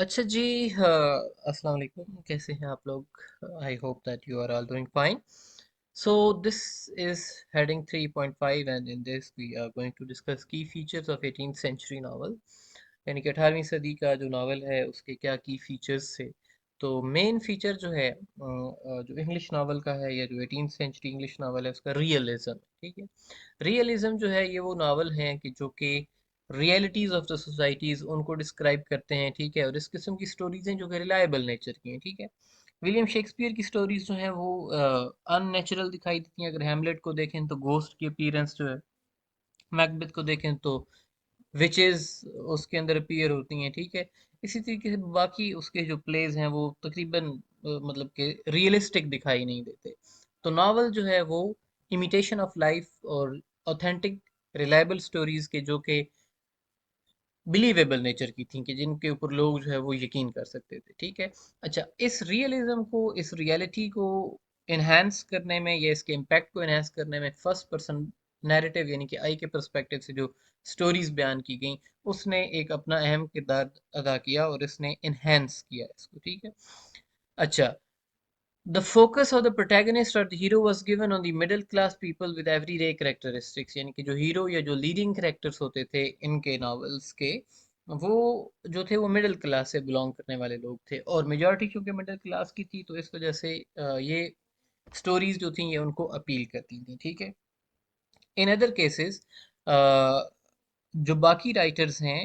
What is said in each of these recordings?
अच्छा जी। अस्सलाम वालेकुम, कैसे हैं आप लोग? I hope that you are all doing fine. So this is heading 3.5 and in this we are going to discuss key features of 18th century novel. यानी कि 18वीं सदी का जो नावल है उसके क्या की फीचर्स थे। तो मेन फीचर जो है जो इंग्लिश नावल का है या जो 18th सेंचुरी इंग्लिश नावल है उसका रियलिज्म। ठीक है, रियलिज्म जो है ये वो नावल हैं कि जो कि रियलिटीज ऑफ द सोसाइटीज उनको डिस्क्राइब करते हैं। ठीक है, और इस किस्म की स्टोरीज हैं जो कि रिलायबल नेचर की हैं। ठीक है, विलियम शेक्सपियर की स्टोरीज जो हैं वो अननेचुरल दिखाई देती हैं। अगर हैमलेट को देखें तो गोस्ट की अपीयरेंस जो है, मैकबेथ को देखें तो विचेस उसके अंदर अपीयर होती हैं। ठीक है, इसी तरीके से बाकी उसके जो प्लेज हैं वो तकरीबन मतलब कि रियलिस्टिक दिखाई नहीं देते। तो नावल जो है वो इमिटेशन ऑफ लाइफ और ऑथेंटिक रिलायबल स्टोरीज के जो कि बिलीवेबल नेचर की थी, कि जिनके ऊपर लोग जो है वो यकीन कर सकते थे। ठीक है, अच्छा, इस रियलिज्म को, इस रियलिटी को इन्हांस करने में या इसके इम्पैक्ट को इन्हांस करने में फर्स्ट पर्सन नैरेटिव यानी कि आई के पर्सपेक्टिव से जो स्टोरीज बयान की गई उसने एक अपना अहम किरदार अदा किया और इसने इन्हांस किया इसको। ठीक है, अच्छा, the focus of the protagonist or the hero was given on the middle class people with everyday characteristics। यानी कि जो हीरो या जो लीडिंग कैरेक्टर्स होते थे इनके नॉवेल्स के, वो जो थे वो मिडिल क्लास से बिलोंग करने वाले लोग थे, और मेजॉरिटी चूंकि मिडिल क्लास की थी तो इस वजह से ये स्टोरीज जो थी ये उनको अपील करती थी। ठीक है, इन अदर केसेस जो बाकी राइटर्स हैं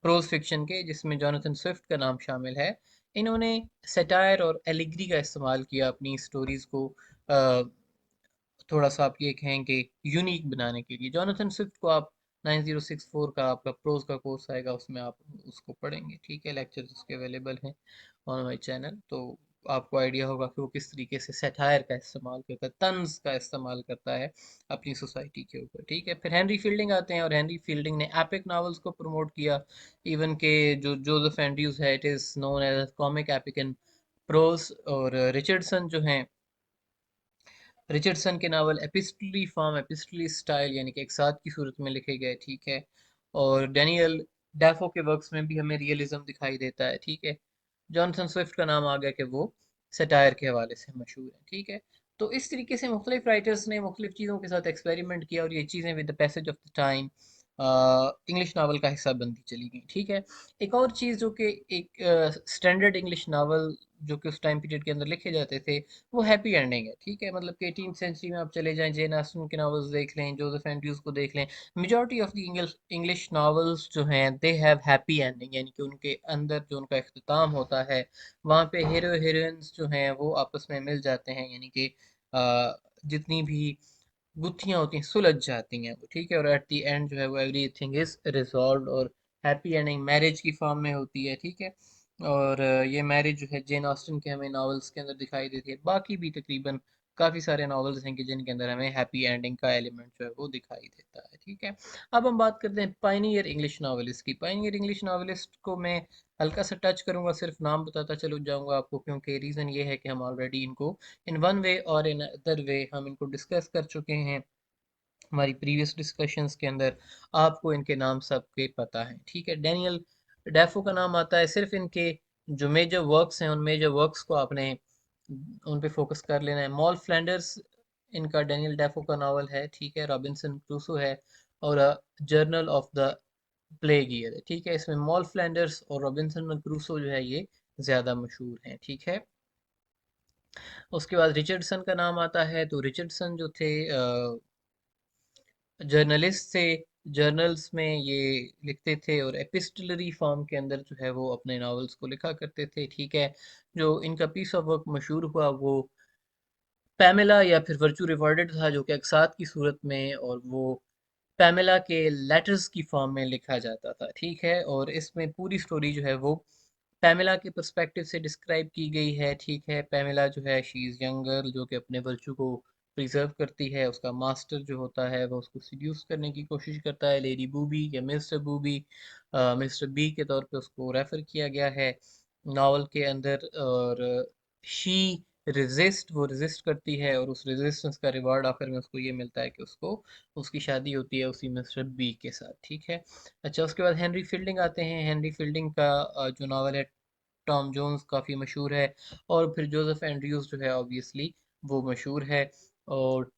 प्रोज फिक्शन के, जिसमें जॉनथन स्विफ्ट का नाम शामिल है, इन्होंने सटायर और एलिग्री का इस्तेमाल किया अपनी स्टोरीज को थोड़ा सा आप ये कहें कि यूनिक बनाने के लिए। जॉनथन स्विफ्ट को आप 9064 का आपका प्रोज का कोर्स आएगा उसमें आप उसको पढ़ेंगे। ठीक है, लेक्चर्स उसके अवेलेबल हैं ऑन माई चैनल, तो आपको आइडिया होगा कि वो किस तरीके से सटायर का इस्तेमाल करता है, तंज का इस्तेमाल करता है अपनी सोसाइटी के ऊपर। ठीक है, फिर हेनरी फील्डिंग आते हैं और हेनरी फील्डिंग ने एपिक नॉवेल्स को प्रमोट किया। इवन के जो जोसेफ एंड्रयूज है, it is known as comic epic in prose. और रिचर्डसन जो हैं, रिचर्डसन के novel epistolary form, epistolary style यानी कि एक साथ की सूरत में लिखे गए। ठीक है, और डैनियल डेफो के वर्क्स में भी हमें रियलिज्म दिखाई देता है। ठीक है, जॉनसन स्विफ्ट का नाम आ गया कि वो सटायर के हवाले से मशहूर है। ठीक है, तो इस तरीके से मुख्तलिफ राइटर्स ने मुख्तलिफ चीज़ों के साथ एक्सपेरिमेंट किया और ये चीज़ें with the passage of the time English novel का हिस्सा बनती चली गई। ठीक है, एक और चीज़ जो कि एक स्टैंडर्ड इंग्लिश नावल जो कि उस टाइम पीरियड के अंदर लिखे जाते थे वो हैप्पी एंडिंग है। ठीक है, मतलब कि 18th सेंचुरी में आप चले जाएं, जेन ऑस्टन के नॉवेल्स देख लें, जोसेफ एंड्रयूज को देख लें, majority of the English English novels जो हैं दे हैव हैप्पी एंडिंग, यानी कि उनके अंदर जो उनका इख्तिताम होता है वहाँ पे हीरो हीरोइंस जो हैं वो आपस में मिल जाते हैं, यानी कि जितनी भी गुत्थियां होती हैं सुलझ जाती हैं वो। ठीक है, और एट द एंड जो है वो एवरीथिंग इज रिजॉल्व, और हैप्पी एंडिंग मैरिज की फॉर्म में होती है। ठीक है, और ये मैरिज जो है जेन ऑस्टन के हमें नॉवेल्स के अंदर दिखाई देती है। बाकी भी तकरीबन काफ़ी सारे नॉवेल्स हैं कि जिनके अंदर हमें हैप्पी एंडिंग का एलिमेंट जो है वो दिखाई देता है। ठीक है, अब हम बात करते हैं पाइनियर इंग्लिश नॉवेलिस्ट की। पाइनियर इंग्लिश नॉवेलिस्ट को मैं हल्का सा टच करूंगा, सिर्फ नाम बताता चलो जाऊंगा आपको, क्योंकि रीज़न ये है कि हम ऑलरेडी इनको इन वन वे और इन अदर वे हम इनको डिस्कस कर चुके हैं हमारी प्रीवियस डिस्कशंस के अंदर। आपको इनके नाम सबके पता है। ठीक है, डैनियल डेफो का नाम आता है, सिर्फ इनके जो मेजर वर्क्स हैं उन मेजर वर्क्स को आपने उन पे फोकस कर लेना है। मॉल फ्लैंडर्स इनका डैनियल डेफो का नावल है। ठीक है, रॉबिन्सन क्रूसो है, और journal of the plague year है। ठीक है, इसमें मॉल फ्लैंडर्स और रॉबिन्सन क्रूसो जो है ये ज़्यादा मशहूर हैं। ठीक है, उसके बाद रिचर्डसन का नाम आता है। तो रिचर्डसन जो थे जर्नलिस्ट थे, जर्नल्स में ये लिखते थे और एपिस्टलरी फॉर्म के अंदर जो है वो अपने नॉवेल्स को लिखा करते थे। ठीक है, जो इनका पीस ऑफ वर्क मशहूर हुआ वो पैमेला या फिर वर्चू रिवॉर्डेड था, जो कि अक्सात की सूरत में, और वो पैमेला के लेटर्स की फॉर्म में लिखा जाता था। ठीक है, और इसमें पूरी स्टोरी जो है वो पैमेला के पर्सपेक्टिव से डिस्क्राइब की गई है। ठीक है, पैमेला जो है शी इज़ यंग गर्ल जो कि अपने वर्चू को प्रिजर्व करती है। उसका मास्टर जो होता है वो उसको सीड्यूस करने की कोशिश करता है, लेडी बूबी या मिस्टर बूबी, मिस्टर बी के तौर पे उसको रेफर किया गया है नावल के अंदर। और शी वो रेजिस्ट करती है, और उस रेजिस्टेंस का रिवॉर्ड आखिर में उसको ये मिलता है कि उसको उसकी शादी होती है उसी मिस्टर बी के साथ, ठीक है। अच्छा, उसके बाद हेनरी फील्डिंग आते हैं। हेनरी फील्डिंग का जो नावल है टॉम जोन्स, काफ़ी मशहूर है। और फिर जोसेफ एंड्रयूज जो है ऑब्वियसली वो मशहूर है। और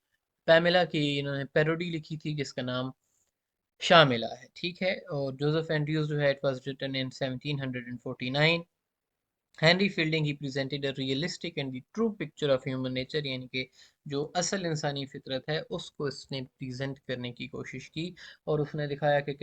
पैमेला की इन्होंने पैरोडी लिखी थी जिसका नाम शामिला है, ठीक है। और जोसेफ एंड्रयूज जो है it was written in 1749। Henry Fielding he presented a realistic and the true picture of human nature, यानी कि जो असल इंसानी फितरत है उसको इसने प्रेजेंट करने की कोशिश की। और उसने दिखाया कि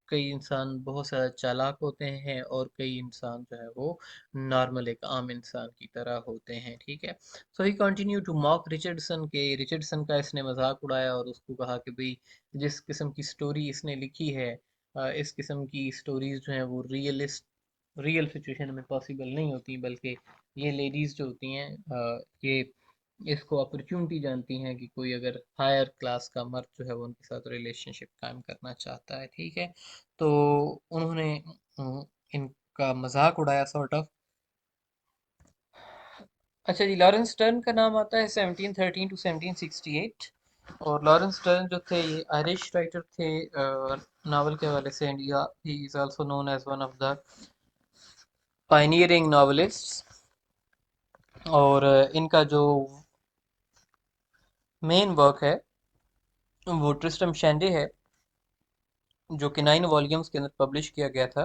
कई इंसान बहुत ज़्यादा चालाक होते हैं और कई इंसान जो है वो नॉर्मल एक आम इंसान की तरह होते हैं, ठीक है। सो ही कंटिन्यू टू मॉक रिचर्डसन के, रिचर्डसन का इसने मजाक उड़ाया और उसको कहा कि भाई जिस किस्म की स्टोरी इसने लिखी है, इस किस्म की स्टोरीज जो हैं वो रियल सिचुएशन में पॉसिबल नहीं होती, बल्कि ये लेडीज जो होती हैं ये इसको अपॉर्चुनिटी जानती हैं कि कोई अगर हायर क्लास का मर्द जो है वो उनके साथ रिलेशनशिप कायम करना चाहता है, ठीक है। तो उन्होंने इनका मजाक उड़ाया सॉर्ट ऑफ। अच्छा जी, लॉरेंस टर्न का नाम आता है 1713 टू 1768। और लॉरेंस टर्न जो थे ये आयरिश राइटर थे नावल के हवाले से, India he is also known as one of the pioneering novelists. और इनका जो मेन वर्क है वो ट्रिस्टम शैंडे है, जो कि 9 वॉल्यूम्स के अंदर पब्लिश किया गया था।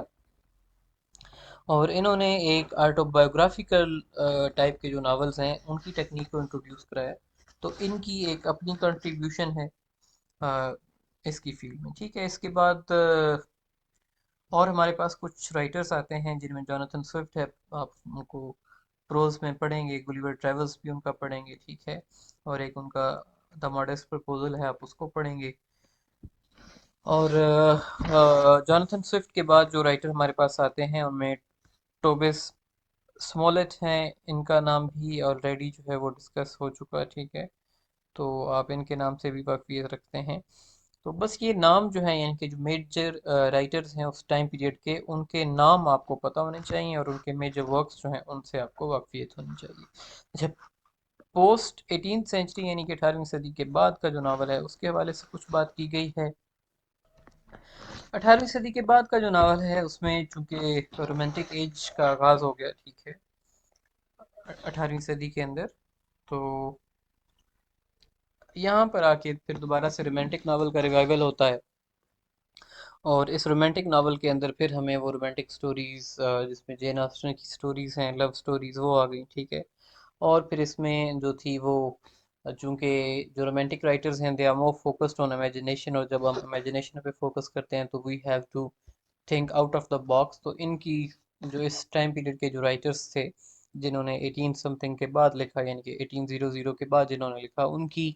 और इन्होंने एक ऑटोबायोग्राफिकल टाइप के जो नावल्स हैं उनकी टेक्निक को इंट्रोड्यूस कराया। तो इनकी एक अपनी कंट्रीब्यूशन है अ, इसकी फील्ड में, ठीक है। इसके बाद और हमारे पास कुछ राइटर्स आते हैं जिनमें जोनाथन स्विफ्ट है, आप उनको प्रोज में पढ़ेंगे। गुलिवर ट्रेवल्स भी उनका पढ़ेंगे, ठीक है। और एक उनका द मॉडेस्ट प्रपोजल है, आप उसको पढ़ेंगे। और जोनाथन स्विफ्ट के बाद जो राइटर हमारे पास आते हैं उनमें टोबिस स्मॉलेट हैं। इनका नाम भी ऑलरेडी जो है वो डिस्कस हो चुका है, ठीक है। तो आप इनके नाम से भी वाकफियत रखते हैं। तो बस ये नाम जो है, यानी कि जो मेजर राइटर्स हैं उस टाइम पीरियड के, उनके नाम आपको पता होने चाहिए और उनके मेजर वर्क्स जो हैं उनसे आपको वाकफियत होनी चाहिए। अच्छा, पोस्ट 18th सेंचुरी यानी कि 18वीं सदी के बाद का जो नावल है उसके हवाले से कुछ बात की गई है। 18वीं सदी के बाद का जो नावल है उसमें चूंकि रोमांटिक एज का आगाज हो गया, ठीक है, 18वीं सदी के अंदर। तो यहाँ पर आके फिर दोबारा से रोमांटिक नावल का रिवाइवल होता है। और इस रोमांटिक नावल के अंदर फिर हमें वो रोमांटिक स्टोरीज जिसमें जेन ऑस्टन की स्टोरीज हैं, लव स्टोरीज, वो आ गई, ठीक है। और फिर इसमें जो थी वो चूंकि जो रोमांटिक राइटर्स हैं they are more focused on imagination, और जब हम इमेजिनेशन पे फोकस करते हैं तो we have to think out of the box. तो इनकी जो इस टाइम पीरियड के जो राइटर्स थे जिन्होंने 18 समथिंग के बाद लिखा, यानी कि 1800 के बाद जिन्होंने लिखा, उनकी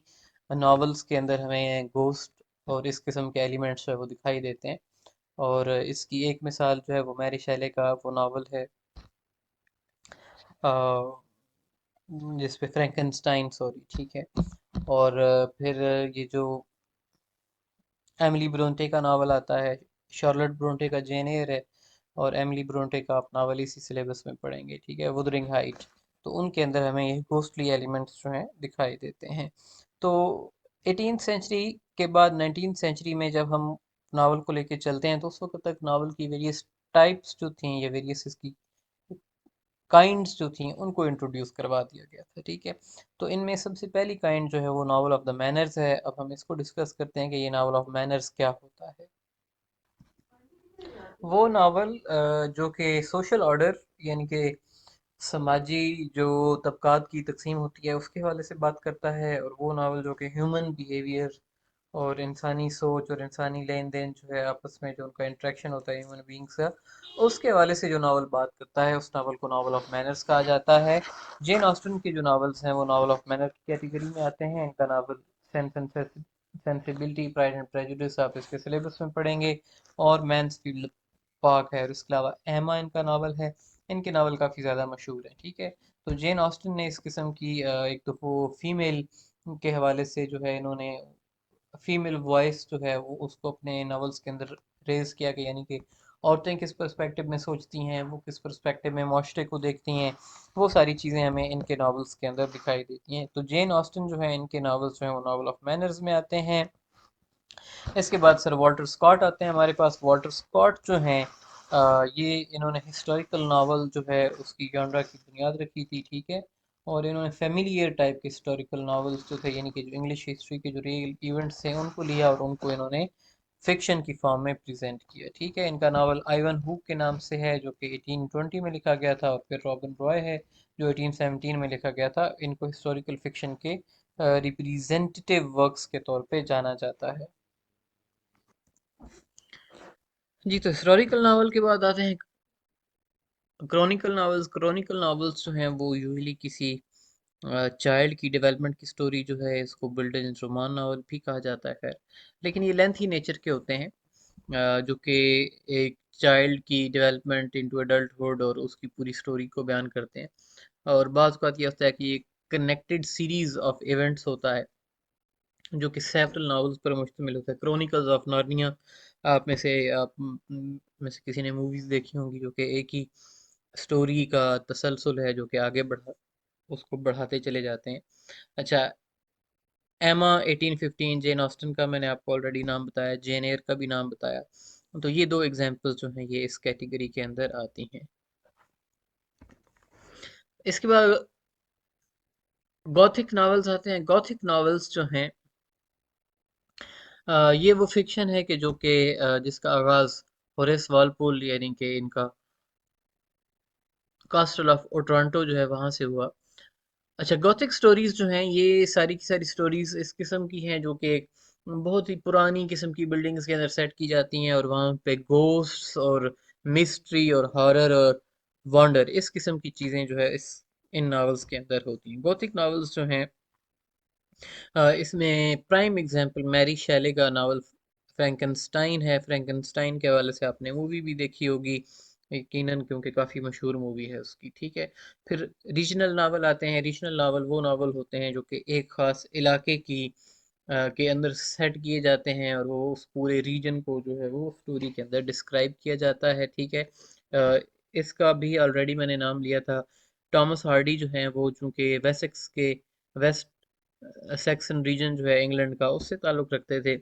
नॉवेल्स के अंदर हमें घोस्ट और इस किस्म के एलिमेंट्स जो है वो दिखाई देते हैं। और इसकी एक मिसाल जो है वो मैरी शैले का वो नावल है जिस पे फ्रैंकनस्टाइन, सॉरी, ठीक है। और फिर ये जो एमिली ब्रोंटे का नावल आता है, शार्लोट ब्रोंटे का जेन एयर है, और एमिली ब्रोंटे का आप नावल इसी सिलेबस में पढ़ेंगे, ठीक है, वुदरिंग हाइट। तो उनके अंदर हमें ये घोस्टली एलिमेंट्स जो हैं दिखाई देते हैं। तो 18th सेंचुरी के बाद 19th सेंचुरी में जब हम नावल को लेके चलते हैं तो उस वक्त तक नावल की वेरियस टाइप्स जो थी या वेरियस इसकी काइंड्स जो थी उनको इंट्रोड्यूस करवा दिया गया था, ठीक है। तो इनमें सबसे पहली काइंड जो है वो नावल ऑफ द मैनर्स है। अब हम इसको डिस्कस करते हैं कि ये नावल ऑफ मैनर्स क्या होता है। वो नावल जो कि सोशल ऑर्डर, यानी कि समाजी जो तबकात की तकसीम होती है उसके हवाले से बात करता है। और वो नावल जो कि ह्यूमन बिहेवियर और इंसानी सोच और इंसानी लेन देन जो है आपस में जो उनका इंटरेक्शन होता है ह्यूमन बींग्स का, उसके हवाले से जो नावल बात करता है उस नावल को नावल ऑफ मैनर्स कहा जाता है। जेन ऑस्टन के जो नावल्स हैं वो नावल ऑफ मैनर की कैटेगरी में आते हैं। इनका novel sense and sensibility, pride and prejudice आप इसके सिलेबस में पढ़ेंगे। और मैंसफील्ड पार्क है, और इसके अलावा एमा इनका नावल है। इनके नावल काफ़ी ज़्यादा मशहूर हैं, ठीक है। तो जेन ऑस्टन ने इस किस्म की एक तो वो फीमेल के हवाले से जो है इन्होंने फीमेल वॉइस जो है वो उसको अपने नावल्स के अंदर रेज किया गया, यानी कि औरतें किस पर्सपेक्टिव में सोचती हैं, वो किस पर्सपेक्टिव में माशरे को देखती हैं, वो सारी चीज़ें हमें इनके नावल्स के अंदर दिखाई देती हैं। तो जेन ऑस्टन जो है, इनके नावल्स जो हैं वो नावल ऑफ मैनर्स में आते हैं। इसके बाद सर वॉल्टर स्कॉट आते हैं हमारे पास। वॉल्टर स्कॉट जो हैं, ये इन्होंने हिस्टोरिकल नावल जो है उसकी जॉनरा की बुनियाद रखी थी, ठीक है। और इन्होंने फेमिलियर टाइप के हिस्टोरिकल नावल्स जो थे, यानी कि जो इंग्लिश हिस्ट्री के जो रियल इवेंट्स थे उनको लिया और उनको इन्होंने फिक्शन की फॉर्म में प्रेजेंट किया, ठीक है। इनका नावल आइवन हुक के नाम से है, जो कि 1820 में लिखा गया था, और फिर रॉबिन रॉय है जो 1817 में लिखा गया था। इनको हिस्टोरिकल फिक्शन के रिप्रेजेंटेटिव वर्क्स के तौर पे जाना जाता है। जी, तो हिस्टोरिकल नावल के बाद आते हैं क्रॉनिकल नावल्स। क्रॉनिकल नावल्स जो हैं वो यूजुअली किसी चाइल्ड की डेवलपमेंट की स्टोरी जो है, इसको बिल्डन रोमान नावल भी कहा जाता है, खैर, लेकिन ये लेंथी नेचर के होते हैं, जो कि एक चाइल्ड की डेवलपमेंट इनटू एडल्टहुड और उसकी पूरी स्टोरी को बयान करते हैं। और बाज़ बात ये होता है कि एक कनेक्टेड सीरीज ऑफ इवेंट्स होता है, जो कि सेवरल नॉवेल्स पर मुश्तमिल होता है। क्रॉनिकल्स ऑफ नार्निया, आप में से किसी ने मूवीज देखी होंगी, जो कि एक ही स्टोरी का तसलसल है, जो कि आगे बढ़ा उसको बढ़ाते चले जाते हैं। अच्छा, एमा 1815, जेन ऑस्टन का मैंने आपको ऑलरेडी नाम बताया, जेन एयर का भी नाम बताया। तो ये दो एग्जांपल्स जो हैं ये इस कैटेगरी के अंदर आती हैं। इसके बाद गॉथिक नॉवेल्स आते हैं। गॉथिक नॉवेल्स जो हैं, ये वो फिक्शन है कि जो कि जिसका आगाज होरेस वालपोल यानी कि इनका कास्टल ऑफ ओट्रांटो जो है वहां से हुआ। अच्छा, गॉथिक स्टोरीज जो हैं ये सारी की सारी स्टोरीज इस किस्म की हैं, जो कि बहुत ही पुरानी किस्म की बिल्डिंग्स के अंदर सेट की जाती हैं, और वहाँ पे घोस्ट्स और मिस्ट्री और हॉरर और वंडर, इस किस्म की चीज़ें जो है इस इन नॉवेल्स के अंदर होती हैं। गॉथिक नॉवेल्स जो हैं, इसमें प्राइम एग्जांपल मैरी शैले का नावल फ्रैंकनस्टाइन है। फ्रैंकनस्टाइन के हवाले से आपने मूवी भी देखी होगी यकीनन, क्योंकि काफ़ी मशहूर मूवी है उसकी, ठीक है। फिर रीजनल नावल आते हैं। रीजनल नावल वो नावल होते हैं जो कि एक ख़ास इलाके की के अंदर सेट किए जाते हैं, और वो उस पूरे रीजन को जो है वो स्टोरी के अंदर डिस्क्राइब किया जाता है, ठीक है। इसका भी ऑलरेडी मैंने नाम लिया था। टॉमस हार्डी जो हैं वो चूंकि वेसेक्स के वेस्ट सेक्सन रीजन जो है इंग्लैंड का, उससे ताल्लुक़ रखते थे,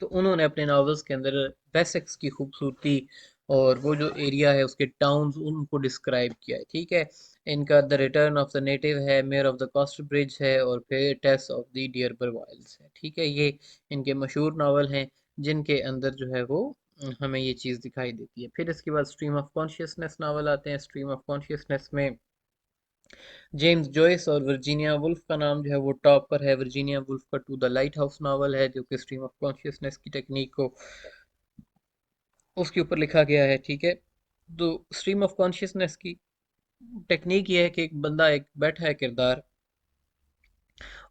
तो उन्होंने अपने नॉवेल्स के अंदर वेसेक्स की खूबसूरती और वो जो एरिया है उसके टाउन्स उनको डिस्क्राइब किया है, ठीक है। इनका the Return of the Native है, Mayor of the Casterbridge है, और फिर Tess of the D'Urbervilles है, ठीक है। ये इनके मशहूर नावल हैं जिनके अंदर जो है वो हमें ये चीज़ दिखाई देती है। फिर इसके बाद स्ट्रीम ऑफ कॉन्शियसनेस नावल आते हैं। स्ट्रीम ऑफ कॉन्शियसनेस में जेम्स जॉयस और वर्जीनिया वुल्फ का नाम जो है वो टॉप पर है। वर्जीनिया वुल्फ का To the Lighthouse novel है, जो कि स्ट्रीम ऑफ कॉन्शियसनेस की टेक्निक को उसके ऊपर लिखा गया है, ठीक है। तो स्ट्रीम ऑफ कॉन्शियसनेस की टेक्निक ये है कि एक बंदा एक बैठा है किरदार,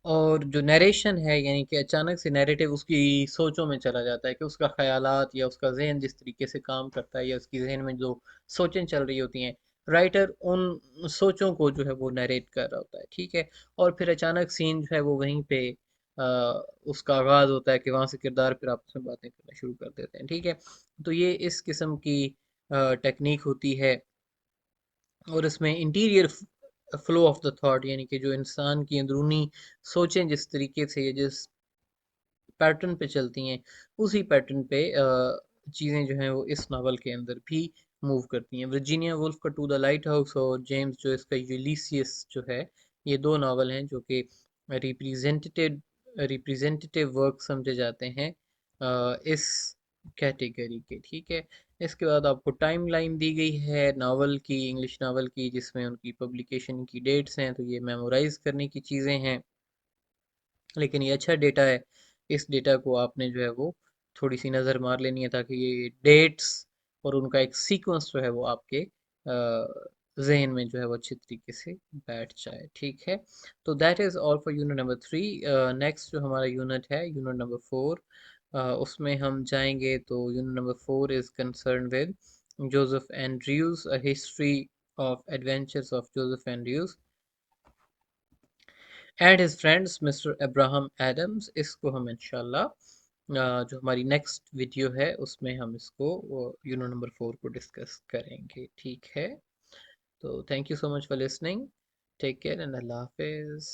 और जो नरेशन है यानी कि अचानक से नैरेटिव उसकी सोचों में चला जाता है, कि उसका ख्यालात या उसका जहन जिस तरीके से काम करता है, या उसकी जहन में जो सोचें चल रही होती हैं, राइटर उन सोचों को जो है वो नरेट कर रहा होता है, ठीक है। और फिर अचानक सीन जो है वो वहीं पे आ, उसका आगाज होता है, कि वहां से किरदार फिर आपस में बातें करना शुरू कर देते हैं, ठीक है। तो ये इस किस्म की टेक्निक होती है। और इसमें interior flow of the thought, यानी कि जो इंसान की अंदरूनी सोचें जिस तरीके से या जिस पैटर्न पे चलती हैं, उसी पैटर्न पे चीज़ें जो हैं वो इस नावल के अंदर भी मूव करती हैं। वर्जीनिया वुल्फ का टू द लाइट हाउस और जेम्स जो इसका यूलिसियस जो है, ये दो नावल हैं जो कि रिप्रेजेंटेटिव रिप्रेजेंटेटिव वर्क समझे जाते हैं इस कैटेगरी के, ठीक है। इसके बाद आपको टाइम लाइन दी गई है नावल की, इंग्लिश नावल की, जिसमें उनकी पब्लिकेशन की डेट्स हैं, तो ये मेमोराइज करने की चीज़ें हैं, लेकिन ये अच्छा डेटा है। इस डेटा को आपने जो है वो थोड़ी सी नज़र मार लेनी है, ताकि ये डेट्स और उनका एक सीक्वेंस जो है वो आपके जहन में जो है वो अच्छी तरीके से बैठ जाए, ठीक है। तो that is all for unit number 3। Next जो हमारा यूनिट है, यूनिट नंबर 4, उसमें हम जाएंगे। तो unit number 4 is concern with Joseph Andrews, a history of adventures of Joseph Andrews and his friends Mister Abraham Adams. इसको हम इंशाल्लाह जो हमारी नेक्स्ट वीडियो है उसमें हम इसको यूनो नंबर 4 को डिस्कस करेंगे, ठीक है। तो thank you so much for listening, take care and अल्लाह हाफिज़।